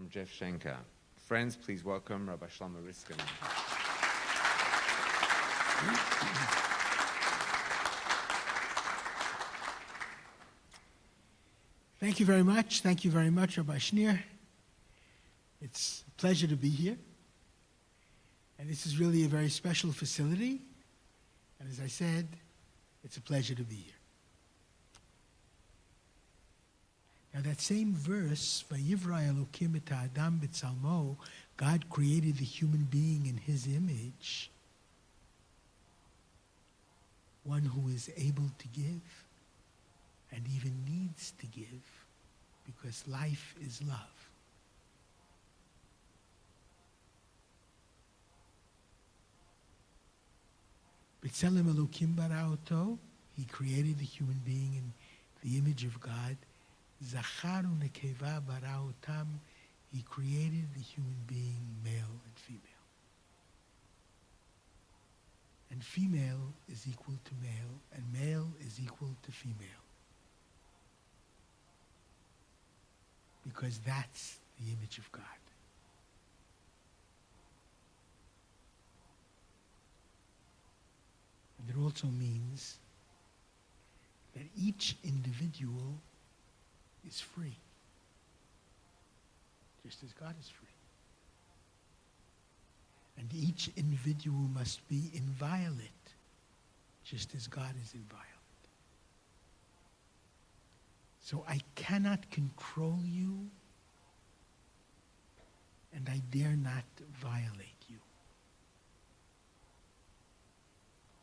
from Jeff Schenker. Friends, please welcome Rabbi Shlomo Riskin. Thank you very much. Thank you very much, Rabbi Schneer. It's a pleasure to be here. And this is really a very special facility. And as I said, it's a pleasure to be here. Now that same verse, Vayivra Elokim et ha'adam b'tzalmo, God created the human being in his image, one who is able to give and even needs to give, because life is love. B'tzelem Elokim bara oto, he created the human being in the image of God. Zachar u'nekeva bara otam, he created the human being male and female. And female is equal to male, and male is equal to female. Because that's the image of God. And it also means that each individual is free, just as God is free. And each individual must be inviolate, just as God is inviolate. So I cannot control you, and I dare not violate you.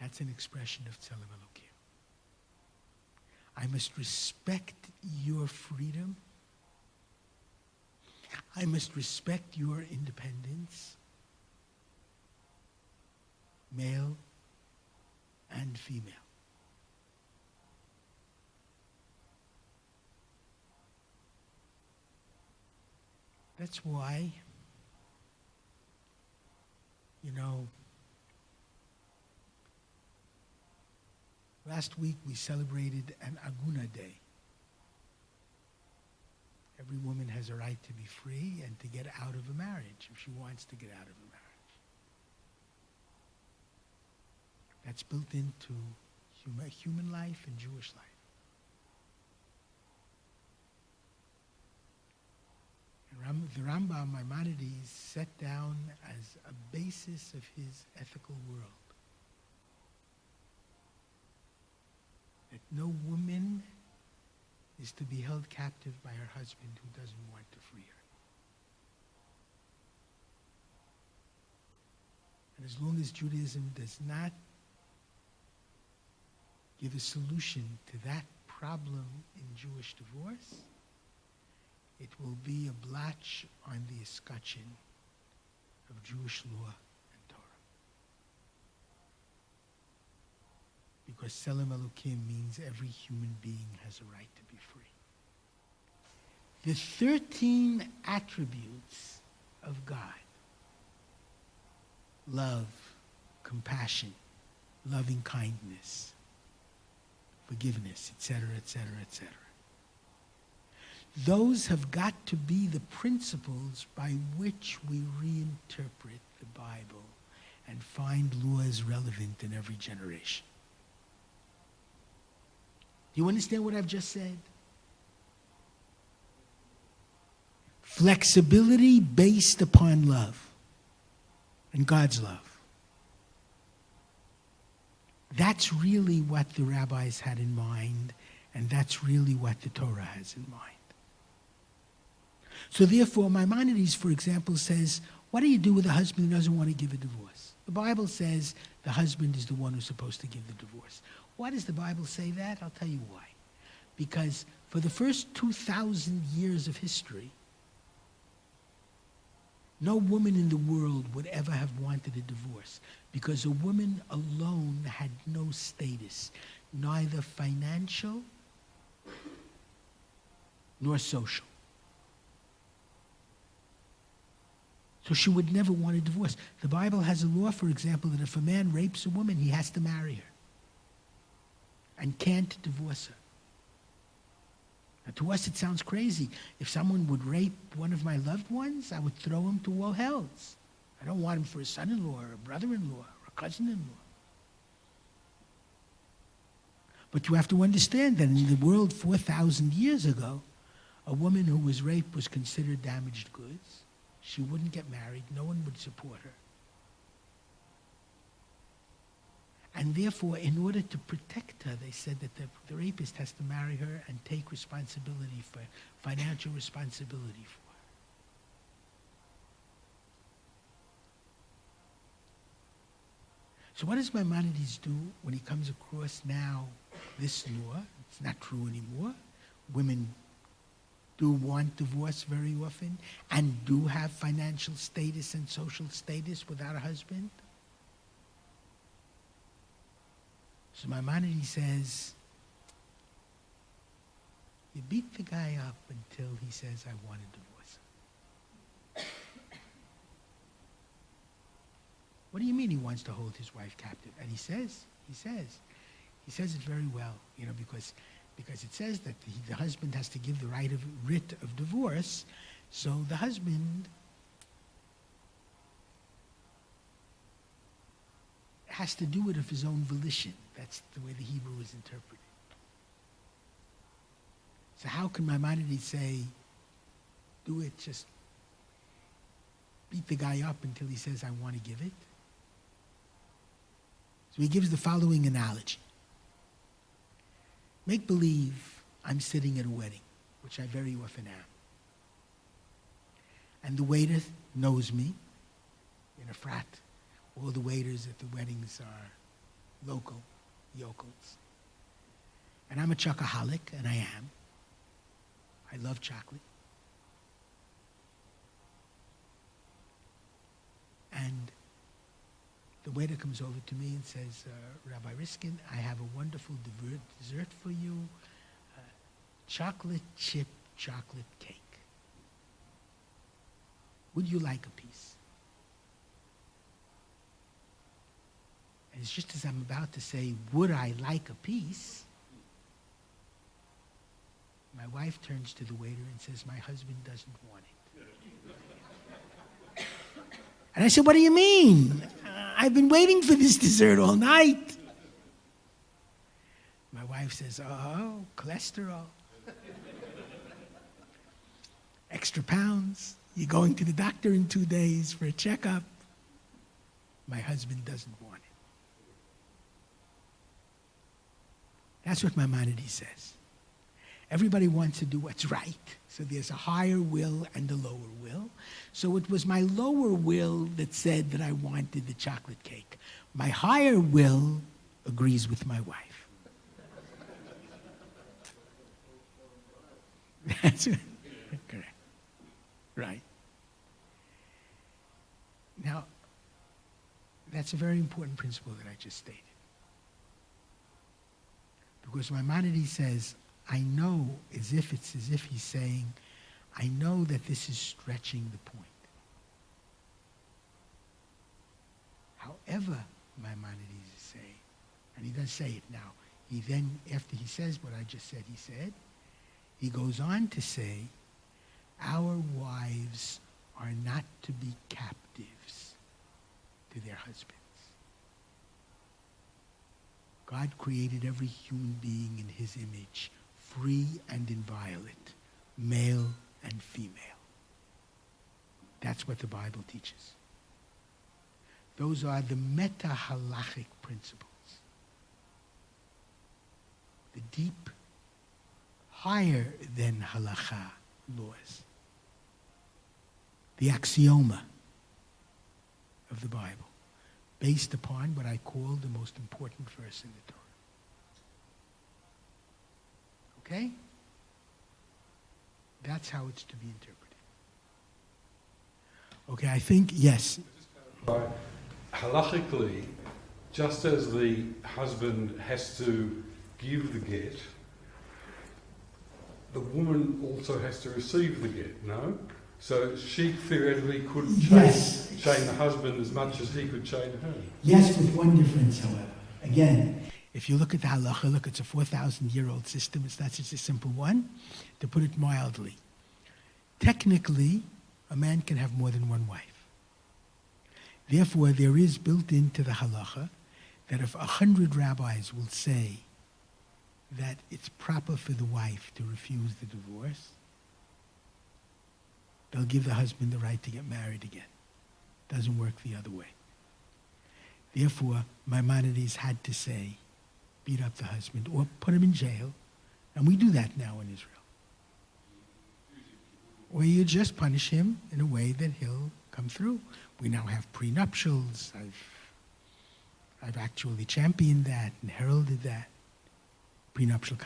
That's an expression of Tzelem Elokim. I must respect your freedom. I must respect your independence, male and female. That's why, last week we celebrated an AGUNA day. Every woman has a right to be free and to get out of a marriage if she wants to get out of a marriage. That's built into human life and Jewish life. And the Rambam Maimonides set down as a basis of his ethical world that no woman is to be held captive by her husband who doesn't want to free her. And as long as Judaism does not give a solution to that problem in Jewish divorce, it will be a blotch on the escutcheon of Jewish law and Torah. Because Tzelem Elokim means every human being has a right to be free. The 13 attributes of God, love, compassion, loving kindness, forgiveness, etc., etc., etc. Those have got to be the principles by which we reinterpret the Bible and find laws relevant in every generation. Do you understand what I've just said? Flexibility based upon love and God's love. That's really what the rabbis had in mind, and that's really what the Torah has in mind. So therefore, Maimonides, for example, says, what do you do with a husband who doesn't want to give a divorce? The Bible says the husband is the one who's supposed to give the divorce. Why does the Bible say that? I'll tell you why. Because for the first 2,000 years of history, no woman in the world would ever have wanted a divorce, because a woman alone had no status, neither financial nor social. So she would never want a divorce. The Bible has a law, for example, that if a man rapes a woman, he has to marry her and can't divorce her. Now, to us, it sounds crazy. If someone would rape one of my loved ones, I would throw him to all hells. I don't want him for a son-in-law or a brother-in-law or a cousin-in-law. But you have to understand that in the world 4,000 years ago, a woman who was raped was considered damaged goods. She wouldn't get married. No one would support her. And therefore, in order to protect her, they said that the rapist has to marry her and take responsibility for financial responsibility for her. So what does Maimonides do when he comes across now this law? It's not true anymore. Women do want divorce very often and do have financial status and social status without a husband. So Maimonides says, you beat the guy up until he says, I want to divorce him. What do you mean he wants to hold his wife captive? And he says it very well, because it says that the husband has to give the writ of divorce, so the husband has to do it of his own volition. That's the way the Hebrew is interpreted. So how can Maimonides say, do it, just beat the guy up until he says, I want to give it? So he gives the following analogy. Make believe I'm sitting at a wedding, which I very often am. And the waiter knows me in a frat. All the waiters at the weddings are local, yokels. And I'm a chocoholic, and I am. I love chocolate. And the waiter comes over to me and says, Rabbi Riskin, I have a wonderful dessert for you, chocolate chip chocolate cake. Would you like a piece? And it's just as I'm about to say, would I like a piece? My wife turns to the waiter and says, my husband doesn't want it. And I said, what do you mean? I've been waiting for this dessert all night. My wife says, oh, cholesterol. Extra pounds. You're going to the doctor in 2 days for a checkup. My husband doesn't want it. That's what Maimonides says. Everybody wants to do what's right. So there's a higher will and a lower will. So it was my lower will that said that I wanted the chocolate cake. My higher will agrees with my wife. That's it. Correct. Right. Now, that's a very important principle that I just stated. Because Maimonides says, I know, it's as if he's saying, I know that this is stretching the point. However, Maimonides is saying, and he does say it now, he then, after he says what I just said he said, he goes on to say, our wives are not to be captives to their husbands. God created every human being in his image, free and inviolate, male and female. That's what the Bible teaches. Those are the meta-halachic principles. The deep, higher than halacha laws. The axioma of the Bible, based upon what I call the most important verse in the Torah. Okay? That's how it's to be interpreted. Okay, I think, yes. Halachically, just as the husband has to give the get, the woman also has to receive the get, no? So she theoretically could chain the husband as much as he could chain her. Yes, with one difference, however. Again, If you look at the halacha, look, it's a 4,000-year-old system. It's not such a simple one, to put it mildly. Technically, a man can have more than one wife. Therefore, there is built into the halacha that if 100 rabbis will say that it's proper for the wife to refuse the divorce, they'll give the husband the right to get married again. Doesn't work the other way. Therefore, Maimonides had to say, beat up the husband or put him in jail. And we do that now in Israel. Or you just punish him in a way that he'll come through. We now have prenuptials. I've actually championed that and heralded that. Prenuptial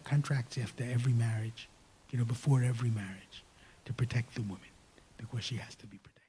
contracts after every marriage, before every marriage, to protect the woman, because she has to be protected.